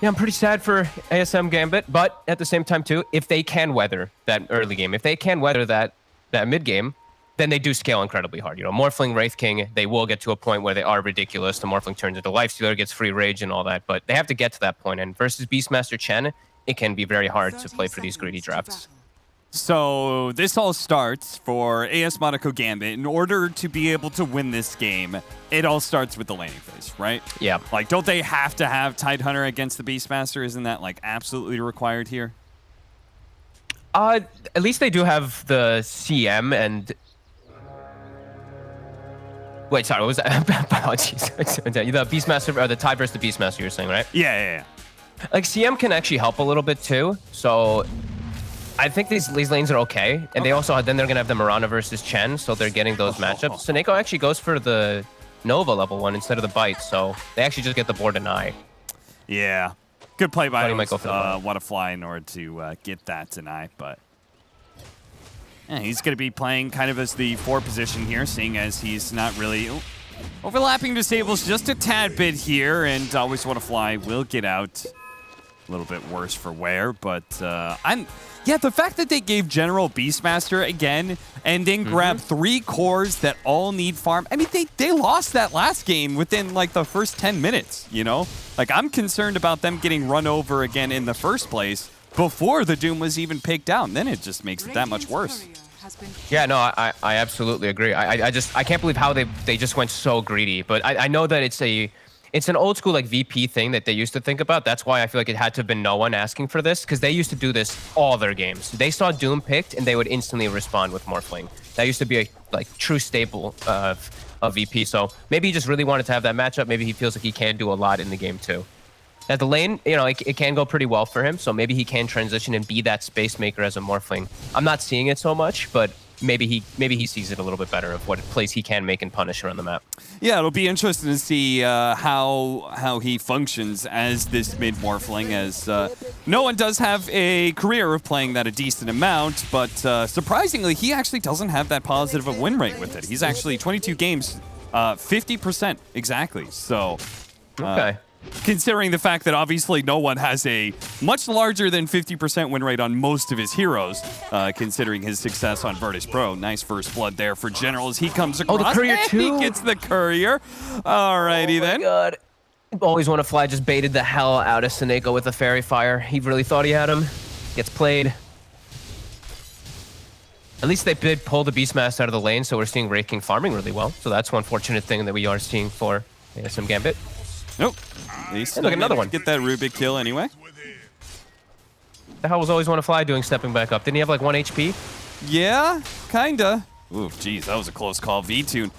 Yeah, I'm pretty sad for ASM Gambit, but at the same time too, if they can weather that early game, if they can weather that mid game, then they do scale incredibly hard. You know, Morphling, Wraith King, they will get to a point where they are ridiculous. The Morphling turns into Lifestealer, gets free rage and all that, but they have to get to that point. And versus Beastmaster Chen, it can be very hard to play for these greedy drafts. So this all starts for AS Monaco Gambit. In order to be able to win this game, it all starts with the laning phase, right? Yeah. Like, don't they have to have Tidehunter against the Beastmaster? Isn't that, like, absolutely required here? At least they do have the CM and... Wait, sorry, what was that? Apologies. The Beastmaster, or the Tide versus the Beastmaster, you're saying, right? Yeah. Like, CM can actually help a little bit, too. So... I think these lanes are okay, and they also then they're gonna have the Mirana versus Chen, so they're getting those matchups. Seneko actually goes for the Nova level 1 instead of the Bite, so they actually just get the board deny. Yeah, good play by Wannafly in order to get that deny, but yeah, he's gonna be playing kind of as the 4 position here, seeing as he's not really overlapping disables just a tad bit here, and Always Wannafly will get out. A little bit worse for wear, but yeah, the fact that they gave General Beastmaster again and then grabbed 3 cores that all need farm. I mean, they lost that last game within like the first 10 minutes, you know? Like, I'm concerned about them getting run over again in the first place before the Doom was even picked out. And then it just makes it that much worse. Yeah, no, I absolutely agree. I can't believe how they just went so greedy. But I know that it's an old school like VP thing that they used to think about. That's why I feel like it had to have been no one asking for this, because they used to do this all their games. They saw Doom picked and they would instantly respond with Morphling. That used to be a like true staple of VP. So maybe he just really wanted to have that matchup. Maybe he feels like he can do a lot in the game too. At the lane, you know, it can go pretty well for him. So maybe he can transition and be that space maker as a Morphling. I'm not seeing it so much, but maybe he sees it a little bit better of what plays he can make and punish around the map. Yeah, it'll be interesting to see how he functions as this mid Morphling, as no one does have a career of playing that a decent amount, but surprisingly, he actually doesn't have that positive of win rate with it. He's actually 22 games, 50% exactly. So, okay. Considering the fact that obviously no one has a much larger than 50% win rate on most of his heroes, considering his success on Virtus Pro. Nice first blood there for General as he comes across. Oh, the Courier too? He gets the Courier. Alrighty then. Oh my god. Always Wannafly just baited the hell out of Seneko with a Fairy Fire. He really thought he had him. Gets played. At least they did pull the Beastmaster out of the lane, so we're seeing Wraith King farming really well. So that's one fortunate thing that we are seeing for ASM Gambit. Nope. Hey, look, another one. Get that Rubik kill anyway. The hell was Always Wannafly doing stepping back up? Didn't he have like 1 HP? Yeah, kinda. Ooh, geez, that was a close call. V-Tune.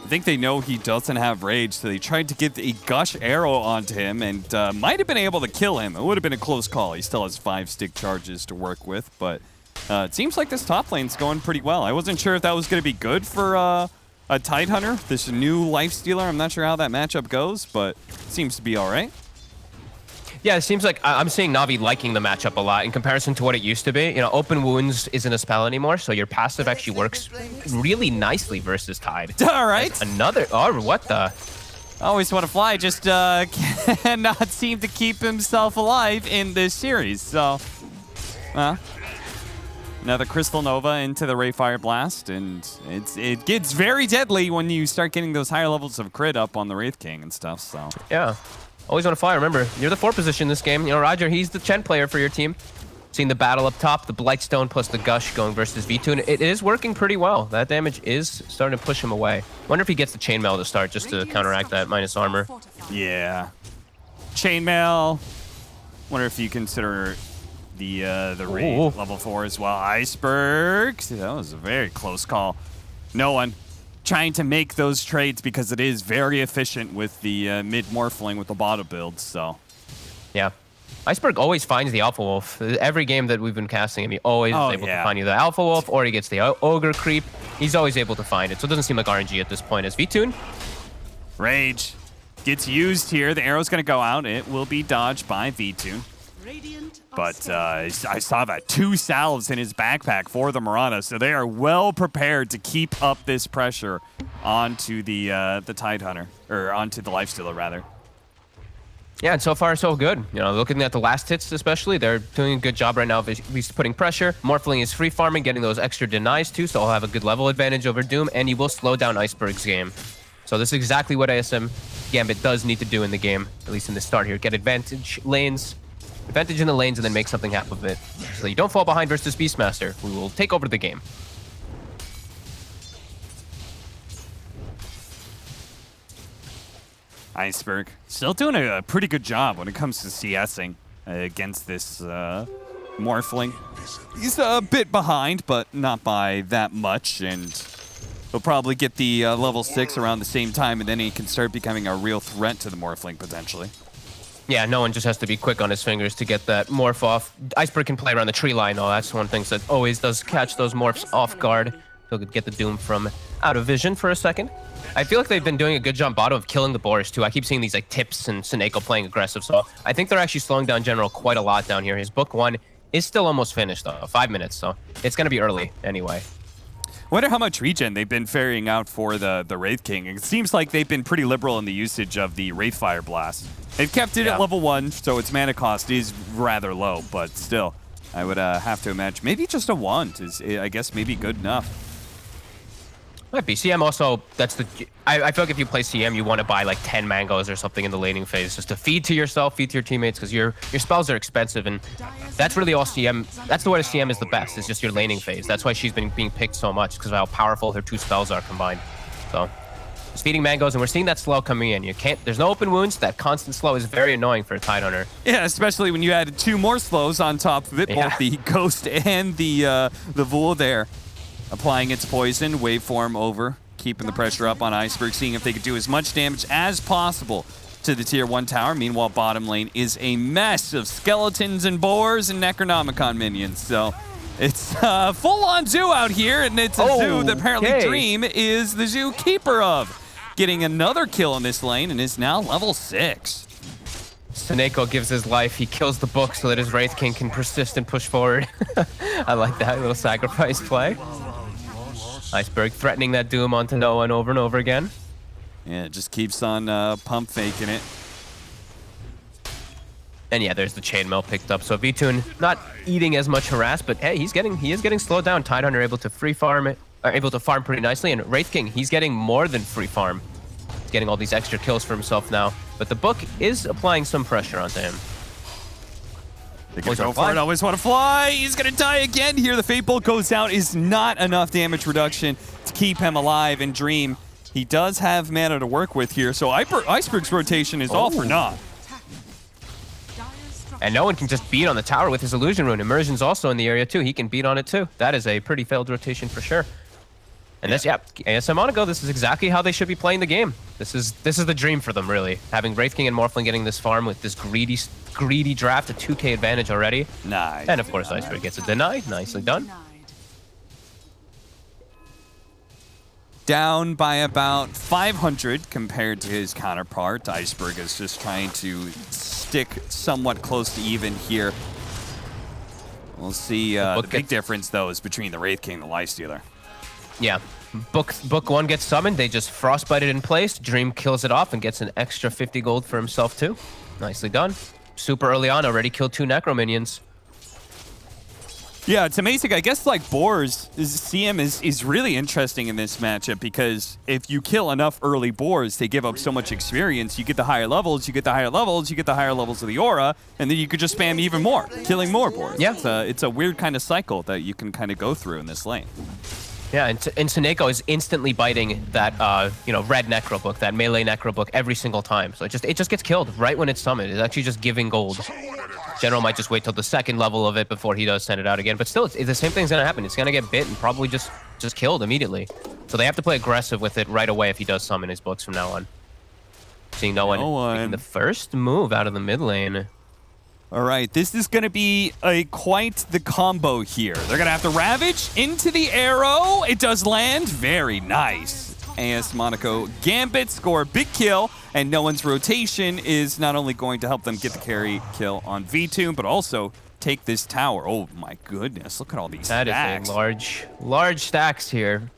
I think they know he doesn't have rage, so they tried to get a gush arrow onto him and might have been able to kill him. It would have been a close call. He still has 5 stick charges to work with, but it seems like this top lane's going pretty well. I wasn't sure if that was going to be good for a Tidehunter, this new Lifestealer. I'm not sure how that matchup goes, but it seems to be all right. Yeah, it seems like I'm seeing Na'Vi liking the matchup a lot in comparison to what it used to be. You know, Open Wounds isn't a spell anymore, so your passive actually works really nicely versus Tide. All right. Oh, what the? Always Wannafly just cannot seem to keep himself alive in this series, so, well. Another Crystal Nova into the Ray Fire Blast, and it gets very deadly when you start getting those higher levels of crit up on the Wraith King and stuff, so. Yeah. Always Wannafly. Remember, you're the 4 position in this game. You know, Roger, he's the Chen player for your team. Seeing the battle up top, the Blightstone plus the Gush going versus V2, it is working pretty well. That damage is starting to push him away. Wonder if he gets the Chainmail to start just to counteract that minus armor. Yeah. Chainmail. Wonder if you consider the raid level 4 as well. Iceberg. That was a very close call. No one trying to make those trades because it is very efficient with the mid Morphling with the bottom build, so. Yeah. Iceberg always finds the Alpha Wolf. Every game that we've been casting him, he always is able to find either the Alpha Wolf or he gets the Ogre creep. He's always able to find it, so it doesn't seem like RNG at this point. As V-Tune. Rage gets used here. The arrow's going to go out. It will be dodged by V-Tune. But I saw that 2 salves in his backpack for the Mirana, so they are well prepared to keep up this pressure onto the Tidehunter, or onto the Lifestealer rather. Yeah, and so far so good. You know, looking at the last hits especially, they're doing a good job right now of at least putting pressure. Morphling is free farming, getting those extra denies too, so he'll have a good level advantage over Doom, and he will slow down Iceberg's game. So this is exactly what ASM Gambit does need to do in the game, at least in the start here. Get advantage in the lanes, and then make something happen of it. So you don't fall behind versus Beastmaster, who will take over the game. Iceberg still doing a pretty good job when it comes to CSing against this Morphling. He's a bit behind, but not by that much, and he'll probably get the level 6 around the same time, and then he can start becoming a real threat to the Morphling, potentially. Yeah, no one just has to be quick on his fingers to get that morph off. Iceberg can play around the tree line, though. That's one of the things that always does catch those morphs off guard. He'll get the Doom from out of vision for a second. I feel like they've been doing a good job bottom of killing the Boris, too. I keep seeing these like tips and Seneko playing aggressive, so I think they're actually slowing down General quite a lot down here. His book 1 is still almost finished, though. 5 minutes, so it's going to be early anyway. Wonder how much regen they've been ferrying out for the Wraith King. It seems like they've been pretty liberal in the usage of the Wraith Fire Blast. They've kept it at level 1, so its mana cost is rather low, but still, I would have to imagine maybe just a wand is, I guess, maybe good enough. Might be. CM also, that's the... I feel like if you play CM, you want to buy like 10 mangoes or something in the laning phase just to feed to yourself, feed to your teammates, because your spells are expensive, and that's really all CM... That's the way CM is the best, is just your laning phase. That's why she's been being picked so much, because of how powerful her 2 spells are combined. So, just feeding mangoes, and we're seeing that slow coming in. You can't... There's no open wounds. That constant slow is very annoying for a Tidehunter. Yeah, especially when you added 2 more slows on top of it, both the Ghost and the Vul there. Applying its poison, waveform over, keeping the pressure up on Iceberg, seeing if they could do as much damage as possible to the tier 1 tower. Meanwhile, bottom lane is a mess of skeletons and boars and Necronomicon minions. So it's a full-on zoo out here, and it's a zoo that apparently Dream is the zookeeper of. Getting another kill in this lane and is now level 6. Seneko gives his life. He kills the book so that his Wraith King can persist and push forward. I like that little sacrifice play. Iceberg threatening that Doom onto no one over and over again. Yeah, it just keeps on pump faking it. And yeah, there's the chainmail picked up. So Vtune not eating as much harass, but hey, he is getting slowed down. Tidehunter able to free farm it, able to farm pretty nicely, and Wraith King, he's getting more than free farm. He's getting all these extra kills for himself now, but the book is applying some pressure onto him. They're gonna go for it. Always want to fly. He's gonna die again here. The Fate Bolt goes down. Is not enough damage reduction to keep him alive and Dream. He does have mana to work with here, so Iceberg's rotation is all for naught. And no one can just beat on the tower with his Illusion Rune. Immersion's also in the area too. He can beat on it too. That is a pretty failed rotation for sure. And this, ASM Monaco, this is exactly how they should be playing the game. This is the dream for them, really. Having Wraith King and Morphling getting this farm with this greedy draft, a 2k advantage already. Nice. And of course, Iceberg gets a deny. Nicely done. Down by about 500 compared to his counterpart. Iceberg is just trying to stick somewhat close to even here. We'll see. The big difference, though, is between the Wraith King and the Lifestealer. Yeah. Book 1 gets summoned. They just frostbite it in place. Dream kills it off and gets an extra 50 gold for himself, too. Nicely done. Super early on, already killed 2 Necro minions. Yeah, it's amazing. I guess like boars, CM is really interesting in this matchup because if you kill enough early boars, they give up so much experience. You get the higher levels, you get the higher levels, you get the higher levels of the aura, and then you could just spam even more, killing more boars. Yeah. It's a weird kind of cycle that you can kind of go through in this lane. Yeah, and Seneko is instantly biting that, red Necro book, that melee Necro book every single time. So it just gets killed right when it's summoned. It's actually just giving gold. General might just wait till the second level of it before he does send it out again. But still, the same thing's going to happen. It's going to get bit and probably just killed immediately. So they have to play aggressive with it right away if he does summon his books from now on. Seeing no one making the first move out of the mid lane. All right, this is going to be quite the combo here. They're going to have to Ravage into the arrow. It does land. Very nice. AS Monaco Gambit score a big kill, and no one's rotation is not only going to help them get the carry kill on V2, but also take this tower. Oh my goodness, look at all these stacks. That is a large stacks here.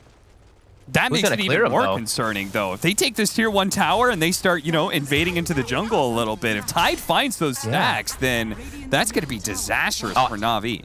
That Who's makes gonna it clear even him, more though? concerning, though. If they take this tier 1 tower and they start, you know, invading into the jungle a little bit, if Tide finds those stacks, then that's going to be disastrous for Na'Vi.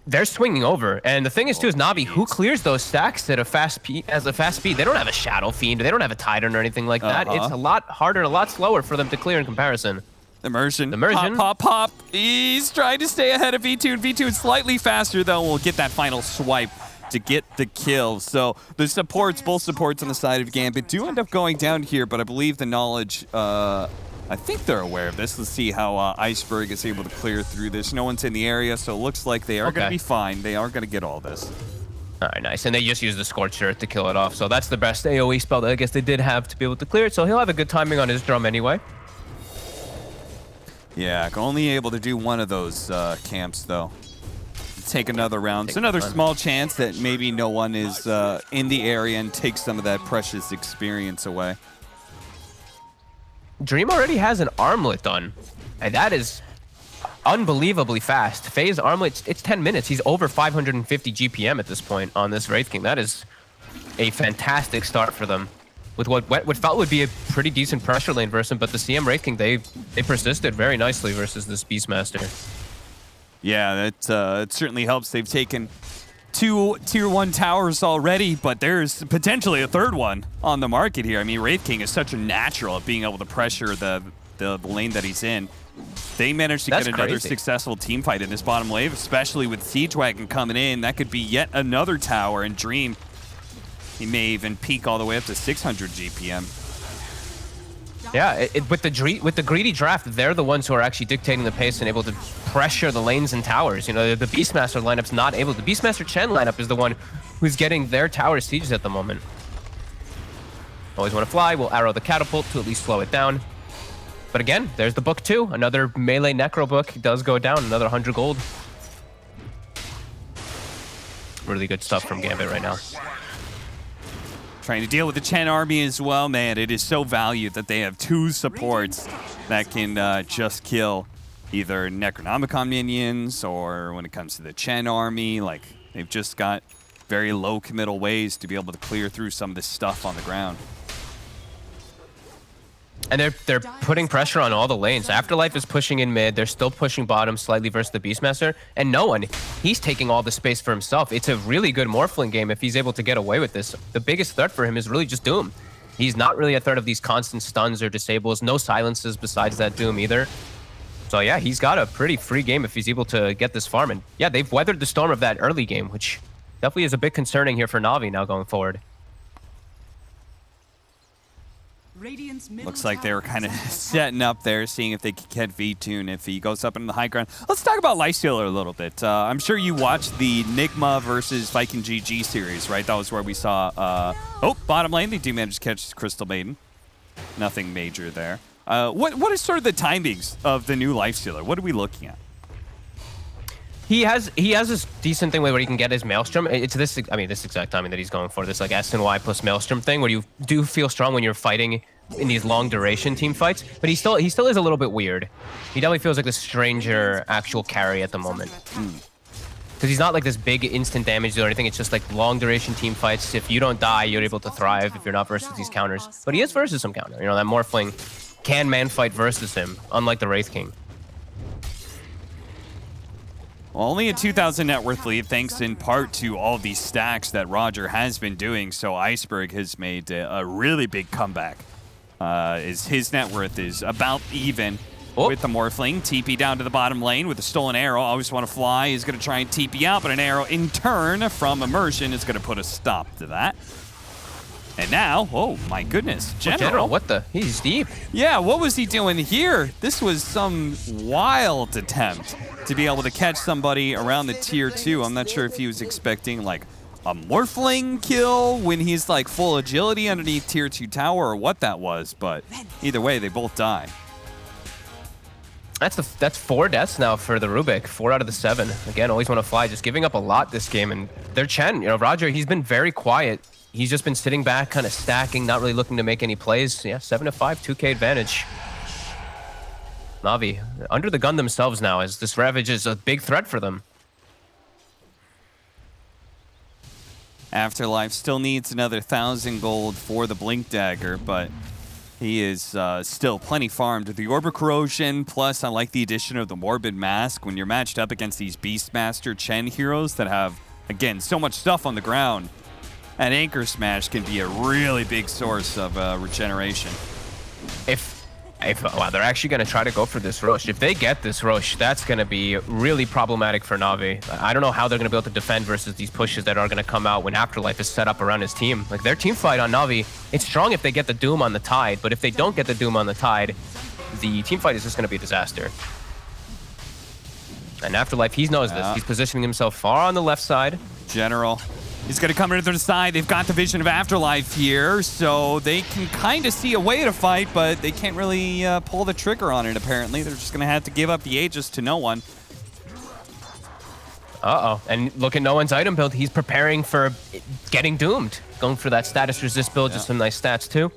They're swinging over, and the thing is too is Na'Vi, who clears those stacks at a fast speed? They don't have a Shadow Fiend, they don't have a Titan or anything like that. It's a lot harder, a lot slower for them to clear in comparison. Immersion. Immersion. Pop, pop, pop. He's trying to stay ahead of V2, and V2 is slightly faster, though. We'll get that final swipe to get the kill. So the supports, both supports on the side of Gambit do end up going down here, but I believe the knowledge, I think they're aware of this. Let's see how Iceberg is able to clear through this. No one's in the area, so it looks like they are going to be fine. They are going to get all this. All right, nice. And they just used the Scorched Earth to kill it off, so that's the best AoE spell that I guess they did have to be able to clear it, so he'll have a good timing on his drum anyway. Yeah, only able to do one of those camps, though. Take another round. It's another small chance that maybe no one is in the area and takes some of that precious experience away. Dream already has an armlet done, and that is unbelievably fast. Phase armlet, it's 10 minutes. He's over 550 GPM at this point on this Wraith King. That is a fantastic start for them. With what felt would be a pretty decent pressure lane versus him, but the CM Wraith King, they persisted very nicely versus this Beastmaster. Yeah, that it certainly helps. They've taken 2 tier 1 towers already, but there's potentially a third one on the market here. I mean, Wraith King is such a natural at being able to pressure the lane that he's in. They managed to get another successful team fight in this bottom wave, especially with Siege Wagon coming in. That could be yet another tower, and Dream, he may even peak all the way up to 600 GPM. Yeah, with the greedy draft, they're the ones who are actually dictating the pace and able to pressure the lanes and towers. You know, the Beastmaster lineup's not able. The Beastmaster Chen lineup is the one who's getting their tower sieges at the moment. Always want to fly. We'll arrow the catapult to at least slow it down. But again, there's the book too. Another melee necro book does go down. Another 100 gold. Really good stuff from Gambit right now. Trying to deal with the Chen army as well, man. It is so valued that they have 2 supports that can just kill either Necronomicon minions, or when it comes to the Chen army, like, they've just got very low committal ways to be able to clear through some of this stuff on the ground. And they're putting pressure on all the lanes. Afterlife is pushing in mid. They're still pushing bottom slightly versus the Beastmaster. And no one, he's taking all the space for himself. It's a really good Morphling game if he's able to get away with this. The biggest threat for him is really just Doom. He's not really a threat of these constant stuns or disables. No silences besides that Doom either. So yeah, he's got a pretty free game if he's able to get this farm. And yeah, they've weathered the storm of that early game, which definitely is a bit concerning here for Na'Vi now going forward. Looks like they were kind of setting up there, seeing if they could get V2 if he goes up into the high ground. Let's talk about Lifestealer a little bit. I'm sure you watched the Nigma versus Viking GG series, right? That was where we saw, bottom lane, they do manage to catch Crystal Maiden. Nothing major there. What is sort of the timings of the new Lifestealer? What are we looking at? He has this decent thing where he can get his Maelstrom. It's this exact timing that he's going for, this like S and Y plus Maelstrom thing, where you do feel strong when you're fighting in these long duration team fights, but he still is a little bit weird. He definitely feels like a stranger actual carry at the moment. Because he's not like this big instant damage or anything. It's just like long duration team fights. If you don't die, you're able to thrive if you're not versus these counters. But he is versus some counter. You know, that Morphling can man fight versus him, unlike the Wraith King. Only a 2,000 net worth lead, thanks in part to all these stacks that Roger has been doing. So Iceberg has made a really big comeback. His net worth is about even with the Morphling. TP down to the bottom lane with a stolen arrow. Always want to fly. He's going to try and TP out, but an arrow in turn from Immersion is going to put a stop to that. And now, oh my goodness, General. What the? He's deep. Yeah, what was he doing here? This was some wild attempt to be able to catch somebody around the tier 2. I'm not sure if he was expecting like a Morphling kill when he's like full agility underneath tier 2 tower or what that was, but either way, they both die. That's 4 deaths now for the Rubik. 4 out of the 7. Again, always want to fly, just giving up a lot this game. And their Chen, you know, Roger, he's been very quiet. He's just been sitting back, kind of stacking, not really looking to make any plays. Yeah, 7-5, 2K advantage. Na'Vi under the gun themselves now, as this Ravage is a big threat for them. Afterlife still needs another 1,000 gold for the Blink Dagger, but he is still plenty farmed with the Orb of Corrosion. Plus, I like the addition of the Morbid Mask. When you're matched up against these Beastmaster Chen heroes that have, again, so much stuff on the ground, an Anchor Smash can be a really big source of regeneration. Wow, they're actually going to try to go for this Rosh. If they get this Rosh, that's going to be really problematic for Na'Vi. I don't know how they're going to be able to defend versus these pushes that are going to come out when Afterlife is set up around his team. Like, their team fight on Na'Vi, it's strong if they get the Doom on the Tide, but if they don't get the Doom on the Tide, the team fight is just going to be a disaster. And Afterlife, he knows this. He's positioning himself far on the left side. General. He's going to come into the side. They've got the vision of Afterlife here, so they can kind of see a way to fight, but they can't really pull the trigger on it, apparently. They're just going to have to give up the Aegis to no one. Uh-oh. And look at no one's item build. He's preparing for getting doomed. Going for that status resist build, just some nice stats, too.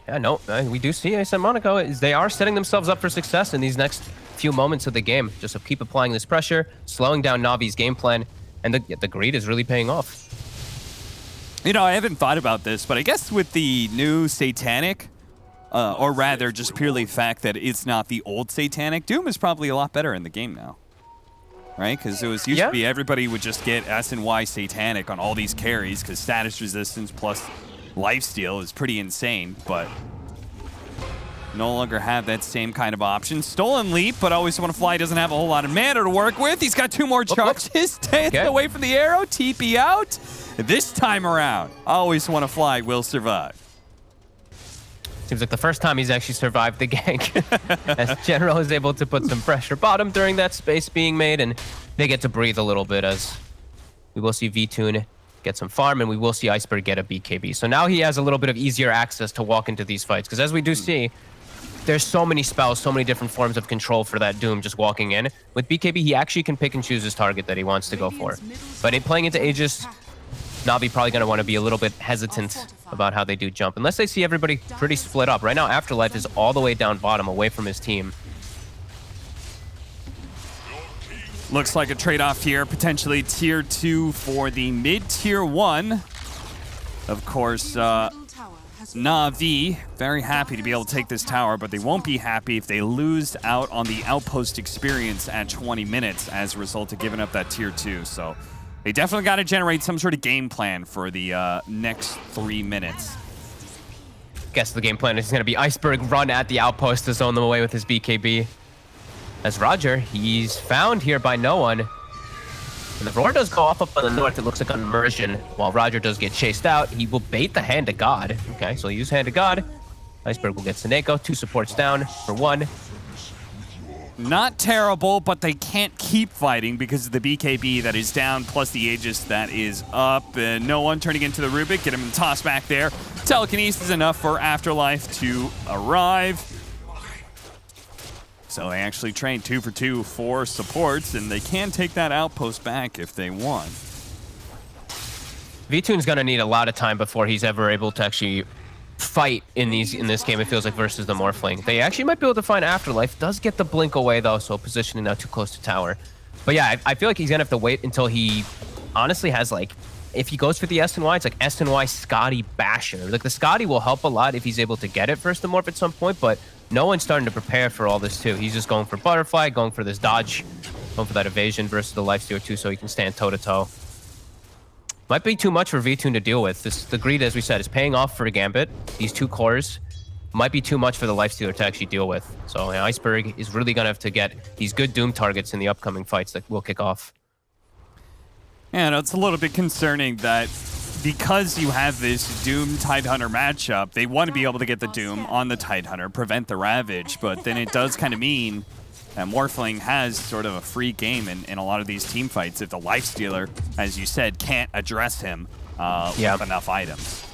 Yeah, no, we do see ESL Monaco. They are setting themselves up for success in these next few moments of the game. Just keep applying this pressure, slowing down Na'Vi's game plan. And the greed is really paying off. You know, I haven't thought about this, but I guess with the new Satanic, or rather just purely the fact that it's not the old Satanic, Doom is probably a lot better in the game now. Right? Because it was used to be everybody would just get S and Y Satanic on all these carries because status resistance plus lifesteal is pretty insane, but no longer have that same kind of option. Stolen Leap, but Always Wanna Fly doesn't have a whole lot of mana to work with. He's got 2 more charges. Staying away from the arrow. TP out. This time around, Always Wanna Fly will survive. Seems like the first time he's actually survived the gank. As General is able to put some pressure bottom during that space being made, and they get to breathe a little bit as we will see VTune get some farm, and we will see Iceberg get a BKB. So now he has a little bit of easier access to walk into these fights, because as we do see, there's so many spells, so many different forms of control for that Doom just walking in. With BKB, he actually can pick and choose his target that he wants to go for. But in playing into Aegis, Na'Vi probably going to want to be a little bit hesitant about how they do jump, unless they see everybody pretty split up. Right now, Afterlife is all the way down bottom, away from his team. Looks like a trade-off here, potentially tier 2 for the mid-tier 1. Of course, Na'Vi, very happy to be able to take this tower, but they won't be happy if they lose out on the outpost experience at 20 minutes as a result of giving up that tier 2. So they definitely got to generate some sort of game plan for the next 3 minutes. Guess the game plan is going to be Iceberg run at the outpost to zone them away with his BKB. As Roger, he's found here by no one. And the roar does go off up on the north. It looks like on immersion. While Roger does get chased out, he will bait the Hand of God. Okay, so he'll use Hand of God. Iceberg will get Seneko. 2 supports down for 1. Not terrible, but they can't keep fighting because of the BKB that is down, plus the Aegis that is up. And no one turning into the Rubik. Get him tossed back there. Telekinesis enough for Afterlife to arrive. So they actually train 2 for 2 for supports, and they can take that outpost back if they want. VTune's going to need a lot of time before he's ever able to actually fight in this game, it feels like, versus the Morphling. They actually might be able to find Afterlife. Does get the blink away, though, so positioning now too close to tower. But yeah, I feel like he's going to have to wait until he honestly has, like, if he goes for the S&Y, it's like S&Y Scotty Basher. Like, the Scotty will help a lot if he's able to get it first to morph at some point, but no one's starting to prepare for all this, too. He's just going for Butterfly, going for this dodge, going for that evasion versus the Lifestealer, too, so he can stand toe-to-toe. Might be too much for VTune to deal with. The greed, as we said, is paying off for Gambit. These 2 cores might be too much for the Lifestealer to actually deal with. So yeah, Iceberg is really going to have to get these good Doom targets in the upcoming fights that will kick off. Yeah, no, it's a little bit concerning that because you have this Doom Tidehunter matchup, they want to be able to get the Doom on the Tidehunter, prevent the Ravage, but then it does kind of mean that Morphling has sort of a free game in a lot of these team fights if the Lifestealer, as you said, can't address him with enough items.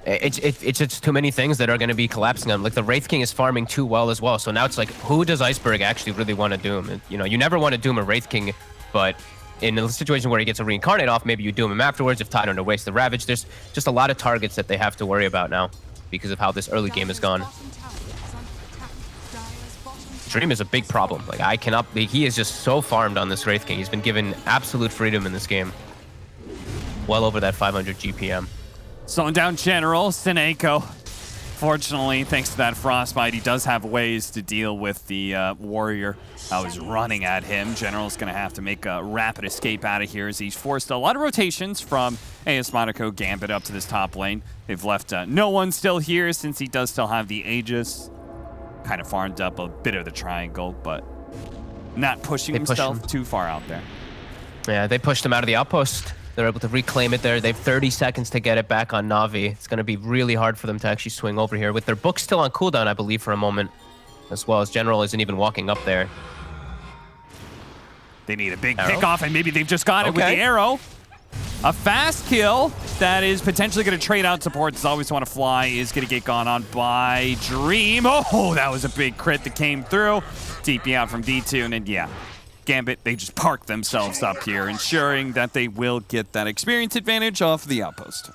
It's just too many things that are going to be collapsing on. Like, the Wraith King is farming too well as well, so now it's like, who does Iceberg actually really want to Doom? You know, you never want to Doom a Wraith King, but in a situation where he gets a Reincarnate off, maybe you Doom him afterwards if Tidehunter wastes the Ravage. There's just a lot of targets that they have to worry about now because of how this early game has gone. Dream is a big problem. Like, I cannot... He is just so farmed on this Wraith King. He's been given absolute freedom in this game. well over that 500 GPM. Slowing down General, Seneko. Fortunately, thanks to that Frostbite, he does have ways to deal with the Warrior that was running at him. General's going to have to make a rapid escape out of here as he's forced a lot of rotations from AS Monaco Gambit up to this top lane. They've left no one still here since he does still have the Aegis. Kind of farmed up a bit of the triangle, but not pushing himself too far out there. Yeah, they pushed him out of the outpost. They're able to reclaim it there. They have 30 seconds to get it back on Na'Vi. It's going to be really hard for them to actually swing over here with their book still on cooldown, I believe, for a moment, as well as General isn't even walking up there. They need a big pickoff, and maybe they've just got it with the arrow. A fast kill that is potentially going to trade out support. Does always want to fly, is going to get gone on by Dream. Oh, that was a big crit that came through. TP out from D2, and then, yeah, Gambit, they just park themselves up here, ensuring that they will get that experience advantage off the outpost.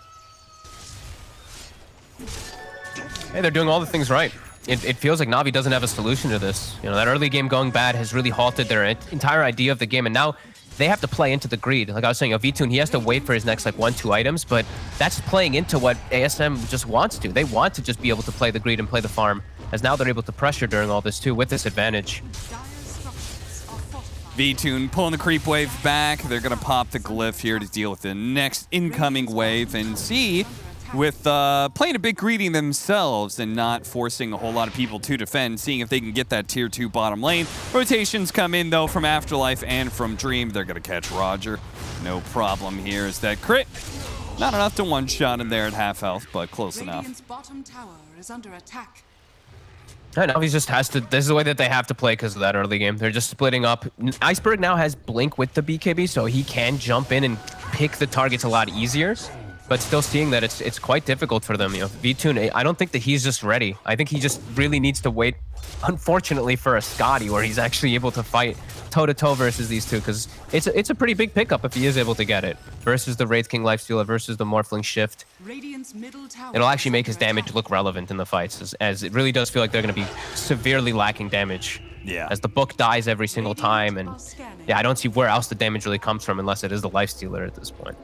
Hey, they're doing all the things right. It feels like Na'Vi doesn't have a solution to this. You know, that early game going bad has really halted their entire idea of the game, and now they have to play into the greed. Like I was saying, Vtoon, he has to wait for his next like 1-2 items, but that's playing into what ASM just wants to. They want to just be able to play the greed and play the farm, as now they're able to pressure during all this too with this advantage. Vtoon pulling the creep wave back. They're going to pop the glyph here to deal with the next incoming wave, and see, with playing a bit greedy themselves and not forcing a whole lot of people to defend, seeing if they can get that tier 2 bottom lane. Rotations come in, though, from Afterlife and from Dream. They're going to catch Roger. No problem here is that crit. Not enough to one-shot him there at half health, but close enough. Bottom tower is under attack. I know, he just has to. This is the way that they have to play because of that early game. They're just splitting up. Iceberg now has Blink with the BKB, so he can jump in and pick the targets a lot easier. But still seeing that it's quite difficult for them. You know, Vtoon, I don't think that he's just ready. I think he just really needs to wait, unfortunately, for a Scotty where he's actually able to fight toe-to-toe versus these two, because it's a pretty big pickup if he is able to get it versus the Wraith King Lifestealer versus the Morphling Shift. It'll actually make his damage look relevant in the fights, as it really does feel like they're going to be severely lacking damage. Yeah. As the book dies every single time, and yeah, I don't see where else the damage really comes from unless it is the Lifestealer at this point.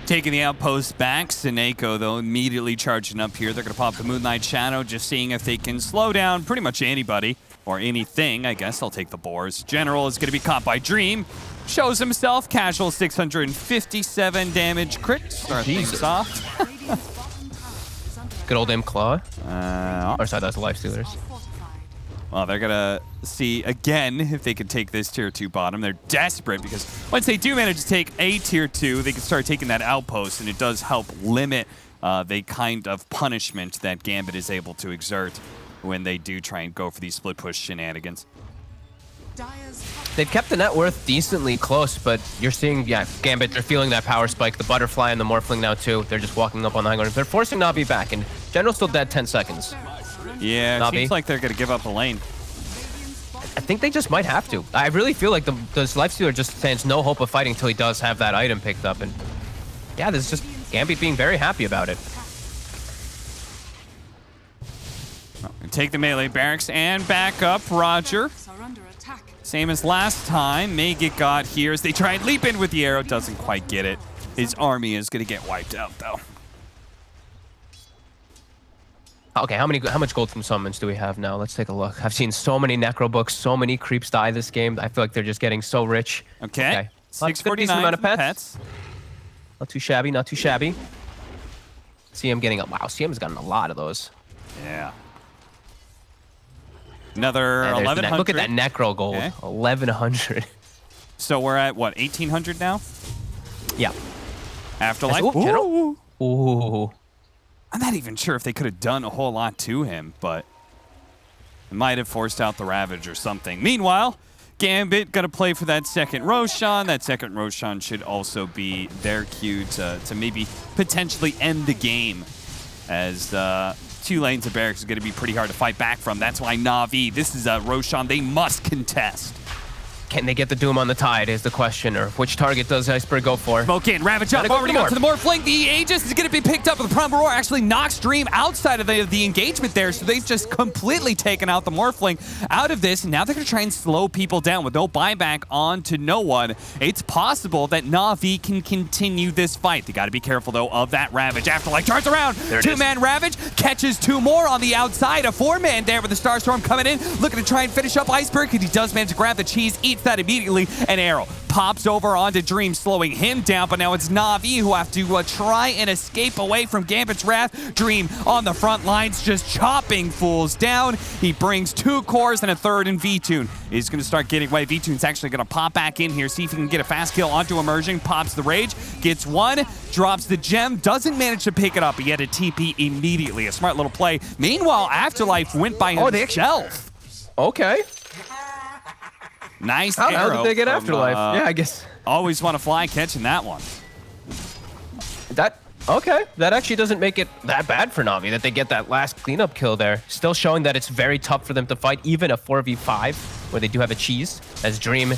Taking the outpost back, Seneko, though, immediately charging up here. They're going to pop the Moonlight Shadow, just seeing if they can slow down pretty much anybody, or anything. I guess I'll take the boars. General is going to be caught by Dream. Shows himself, casual 657 damage crit. Start things off. Good old M Claw. Or sorry, that's the Lifestealers. Well, they're going to see again if they can take this tier 2 bottom. They're desperate because once they do manage to take a tier 2, they can start taking that outpost, and it does help limit the kind of punishment that Gambit is able to exert when they do try and go for these split push shenanigans. They've kept the net worth decently close, but you're seeing, yeah, Gambit, they're feeling that power spike. The Butterfly and the Morphling now too. They're just walking up on the high ground. They're forcing Na'Vi back, and General's still dead 10 seconds. Yeah, it seems like they're going to give up a lane. I think they just might have to. I really feel like the Lifestealer just stands no hope of fighting until he does have that item picked up. And yeah, this is just Gambit being very happy about it. Take the melee barracks and back up Roger. Same as last time. May get got here as they try and leap in with the arrow. Doesn't quite get it. His army is going to get wiped out, though. Okay, how much gold from summons do we have now? Let's take a look. I've seen so many necro books, so many creeps die this game. I feel like they're just getting so rich. Okay. 649 amount of pets. Not too shabby, not too shabby. CM getting up. Wow, CM's gotten a lot of those. Yeah. Another 1,100. Look at that necro gold. Okay. 1,100. So we're at what, 1,800 now? Yeah. Afterlife. Ooh. Ooh. I'm not even sure if they could have done a whole lot to him, but it might have forced out the Ravage or something. Meanwhile, Gambit going to play for that second Roshan. That second Roshan should also be their cue to maybe potentially end the game, as 2 lanes of barracks is going to be pretty hard to fight back from. That's why Na'Vi, this is a Roshan they must contest. can they get the Doom on the Tide is the question, or which target does Iceberg go for? Smoke in, Ravage up, already got to the Morphling. The Aegis is going to be picked up with the Primal Roar. Actually knocks Dream outside of the engagement there, so they've just completely taken out the Morphling out of this. And now they're going to try and slow people down with no buyback on to no one. It's possible that Na'Vi can continue this fight. They got to be careful, though, of that Ravage. Afterlife turns around. Two-man Ravage catches two more on the outside. A four-man there with the Starstorm coming in, looking to try and finish up Iceberg, and he does manage to grab the cheese, eats that immediately, and Arrow pops over onto Dream, slowing him down, but now it's Na'Vi who have to try and escape away from Gambit's wrath. Dream on the front lines, just chopping fools down. He brings two cores and a third, and V-Tune is going to start getting away. V-Tune's actually going to pop back in here, see if he can get a fast kill onto Immersion, pops the Rage, gets one, drops the gem, doesn't manage to pick it up. He had a TP immediately, a smart little play. Meanwhile, Afterlife went by himself. Okay. Nice How arrow. did they get from, Afterlife? Yeah, I guess. Always want to fly catching that one. Okay. That actually doesn't make it that bad for Na'Vi that they get that last cleanup kill there. Still showing that it's very tough for them to fight, even a 4v5, where they do have a cheese, as Dream...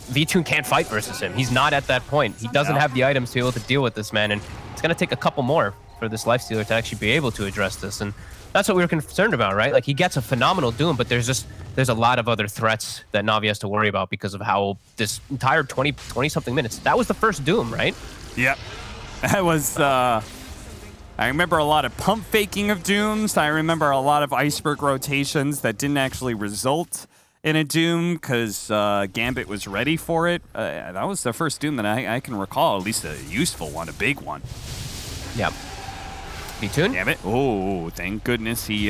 V-Tune can't fight versus him. He's not at that point. He doesn't have the items to be able to deal with this man, and it's going to take a couple more for this Lifestealer to actually be able to address this, and that's what we were concerned about, right? Like, he gets a phenomenal Doom, but there's a lot of other threats that Na'Vi has to worry about because of how this entire 20-something minutes, that was the first Doom, right? Yep. That was, I remember a lot of pump faking of Dooms. I remember a lot of Iceberg rotations that didn't actually result in a Doom because Gambit was ready for it. That was the first Doom that I can recall, at least a useful one, a big one. Yep. V-Tune? Gambit. Oh, thank goodness he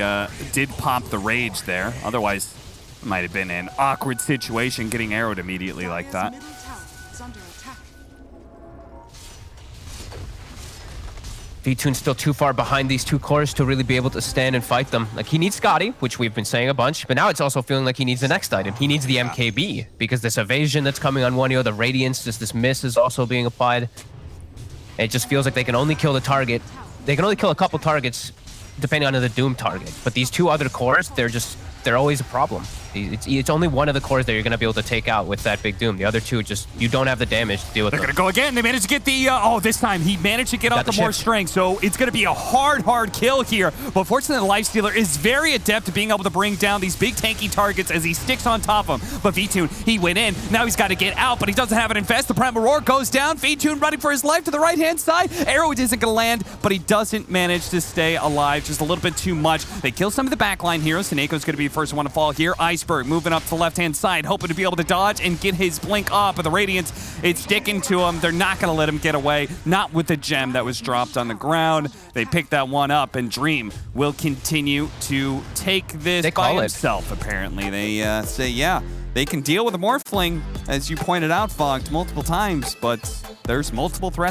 did pop the Rage there. Otherwise, it might have been an awkward situation getting arrowed immediately like that. Middle tower is under attack. V-Tune's still too far behind these two cores to really be able to stand and fight them. Like, he needs Scotty, which we've been saying a bunch, but now it's also feeling like he needs the next item. He needs the MKB, because this evasion that's coming on 1-0, the Radiance, just this miss is also being applied. It just feels like they can only kill the target. They can only kill a couple targets depending on the Doom target. But these two other cores, they're always a problem. It's only one of the cores that you're going to be able to take out with that big Doom. The other two, just, you don't have the damage to deal with. They're going to go again. They managed to get the, this time he managed to get off the more strength. So it's going to be a hard kill here. But fortunately, the Lifestealer is very adept at being able to bring down these big tanky targets as he sticks on top of them. But V-Tune, he went in. Now he's got to get out, but he doesn't have an invest. The Primal Roar goes down. V-Tune running for his life to the right-hand side. Arrow isn't going to land, but he doesn't manage to stay alive. Just a little bit too much. They kill some of the backline heroes. Sineko's going to be the first one to fall here. Iceberg moving up to the left-hand side, hoping to be able to dodge and get his blink up, but the Radiance, it's sticking to him. They're not going to let him get away, not with the gem that was dropped on the ground. They pick that one up, and Dream will continue to take this by himself, apparently. They say, yeah, they can deal with a Morphling, as you pointed out, Fogged, multiple times, but there's multiple threats